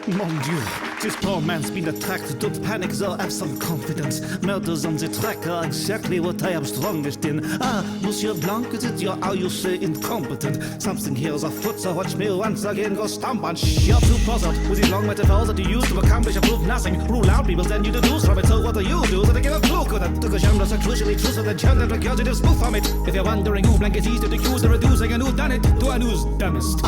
Mon Dieu, this poor man's been attracted to panic, so have some confidence. Murders on the track are exactly what I am strongest in. Ah, Monsieur Blanc, is it your, are you so incompetent? Something here is afoot, so watch me once again go stomp on You're too puzzled with these long metaphors that you use to accomplish a proof nothing. Rule out people, then you deduce from it, so what do you do? So they give a clue to that. The genres are crucially true, so the genre recursive spoof from it. If you're wondering who Blanc is easy to accuse of reducing a whodunit to a news dumbest.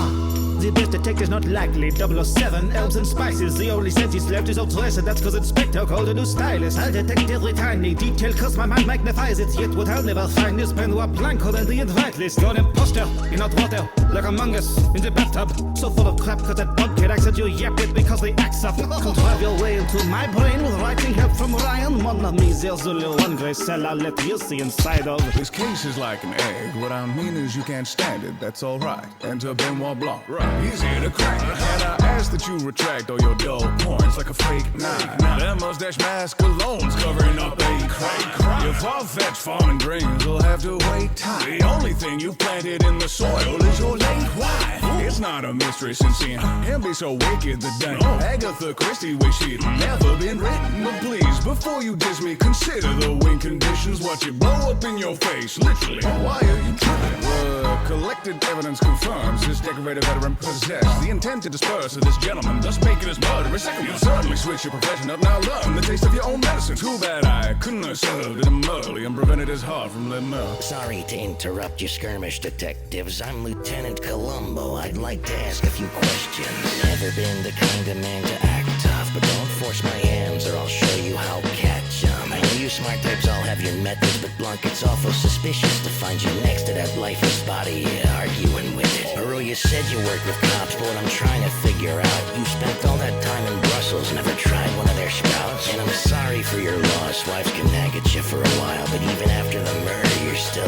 The best detective's not likely. 007, herbs and spices. The only sense he's left is obtress, and that's cause Inspector called a new stylist. I'll detect every tiny detail cause my mind magnifies it. Yet what I'll never find is Benoit Blanco than the invite list. You're an imposter in hot water, like Among Us in the bathtub. So full of crap cause that bughead acts at you yap it because they axe up. Contrive your way into my brain with writing help from Ryan. Mon ami, there's only one gray cell I'll let you see inside of. This case is like an egg. What I mean is you can't stand it, that's alright. Enter Benoit Blanc. Right. He's here to crack. And I ask that you retract all your dull points like a fake nine. That mustache mask alone's covering up a crack. Your far-fetched farming dreams will have to wait time. The only thing you've planted in the soil is your late wife. It's not a mystery since seeing him be so wicked that dang Agatha Christie wish she'd never been written. But please, before you diss me, consider the win conditions. Watch it blow up in your face, literally. Why are you tripping? Collected evidence confirms this decorated veteran possessed the intent to disperse of this gentleman, thus making his murder a second. You certainly switch your profession up, now learn the taste of your own medicine. Too bad I couldn't have served him early and prevented his heart from letting out. Sorry to interrupt your skirmish, detectives. I'm Lieutenant Columbo. I'd like to ask a few questions. Never been the kind of man to act tough, but don't force my hands or I'll show you how catch 'em. I know you smart types all have your methods, but Blanc, it's awful suspicious to find you next to that lifeless body, arguing with it. Earl, you said you worked with cops, but what I'm trying to figure out, you spent all that time in Brussels, never tried one of their sprouts? And I'm sorry for your loss, wives can nag at you for a while, but even after the murder, you're still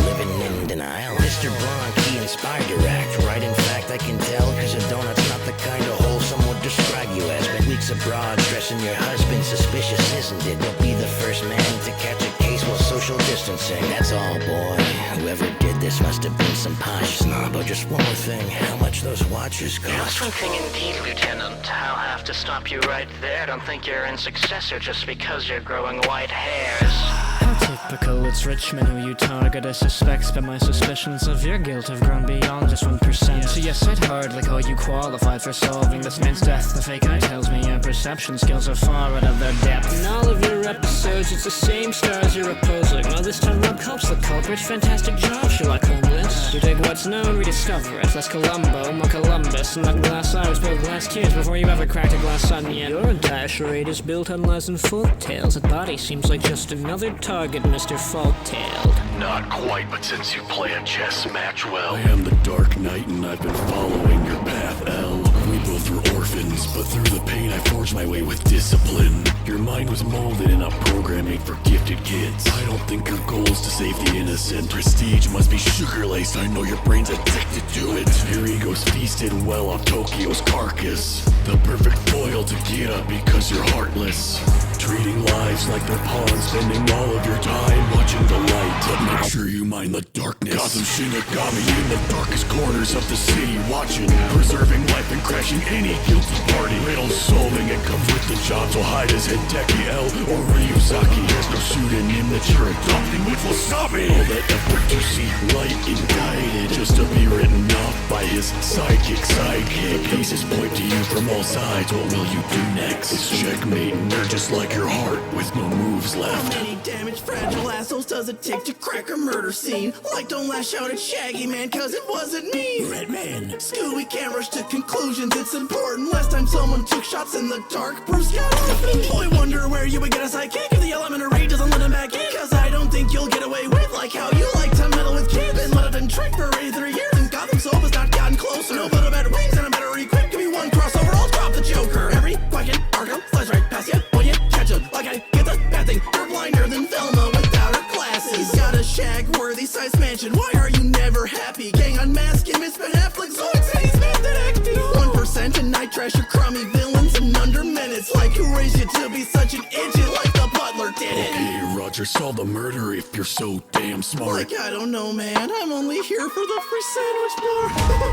living in denial. Mr. Blanc, he inspired your act, right? In fact, I can tell, cause a donut's not the kind of hole some would describe you as. Spent weeks abroad, stressing your husband, suspicious, isn't it? Don't be the first man to catch a case while social distancing. That's all, boy. Whoever did this must have been some posh snob. Oh, just one more thing, how much those watches cost? Just one thing indeed, Lieutenant. I'll have to stop you right there. Don't think you're in successor just because you're growing white hairs. How typical, it's rich men who you target as suspects, but my suspicions of your guilt have grown beyond just 1%. So yes, I'd hardly call you qualified for solving this man's death. The fake eye tells me your perception skills are far out of their depth. In all of your episodes, it's the same stars you're opposing. Well, this time Rob Culp's the culprit. Fantastic job, Sherlock Holmes. You dig what's known, rediscover it. Less Columbo, more Columbus. And that glass eye was built glass tears before you ever cracked a glass onion. Your entire charade is built on lies and folk tales. That body seems like just another target, Mr. Fault-tailed. Not quite, but since you play a chess match well. I am the Dark Knight and I've been following your path, L. We both were orphans, but through the pain I forged my way with discipline. Your mind was molded in a program made for gifted kids. I don't think your goal is to save the innocent. Prestige must be sugar-laced, I know your brain's addicted to it. Your ego's feasted well off Tokyo's carcass. The perfect foil to get up because you're heartless. Treating lives like they're pawns, spending all of your time watching the light. But make sure you mind the darkness. Got some Shinigami in the darkest corners of the city watching, preserving life and crashing any guilty party. Riddles solving, it comes with the job, so hide as Hideki L or Ryuzaki. There's no pseudonym that you're adopting with wasabi. All that effort to see light indicted just to be written off by his sidekick. The pieces point to you from all sides. What will you do next? It's checkmate and you're just like your heart with no moves left. How many damaged fragile assholes does it take to crack a murder scene? Like, don't lash out at Shaggy Man, cause it wasn't me. Red Man, Scooby can't rush to conclusions, it's important. Last time someone took shots in the dark, Bruce got off. I wonder where you would get a sidekick if the elementary doesn't let him back in. Cause I don't think you'll get away with like how you like to meddle with kids. Been let it in trick for 83 years and Gotham Soap has not gotten closer. No but about wings and a better equipped. Give me one crossover, I'll drop the Joker. Every question, Arkham, slides right past you when you catch him. Like I get the bad thing, you're blinder than Velma without her glasses. He's got a shag-worthy size mansion, why are you never happy? Gang unmasking, Miss Ben Affleck, Zoids, and he's method acting. 1% and night trash your crummy villains in under minutes. Like who raised you to be such an idiot like the butler did it? Okay, or solve the murder if you're so damn smart. Like, I don't know, man. I'm only here for the free sandwich bar.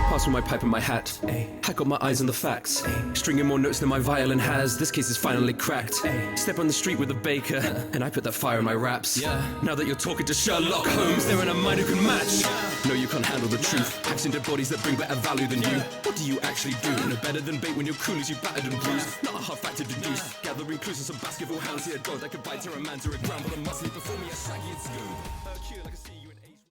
Pass with my pipe and my hat. I got my eyes on the facts. Stringing more notes than my violin has. This case is finally cracked. Step on the street with a baker, and I put that fire in my raps. Now that you're talking to Sherlock Holmes, there ain't a mind who can match. No, you can't handle the truth. Acting to bodies that bring better value than you. What do you actually do? No better than bait when you're cool as you battered and bruised. Not a hard fact to deduce. Gathering clues of some basketball hounds here. God, I could bite to a man to a ground, but I must leave before me a shaggy and smooth. Like I see you.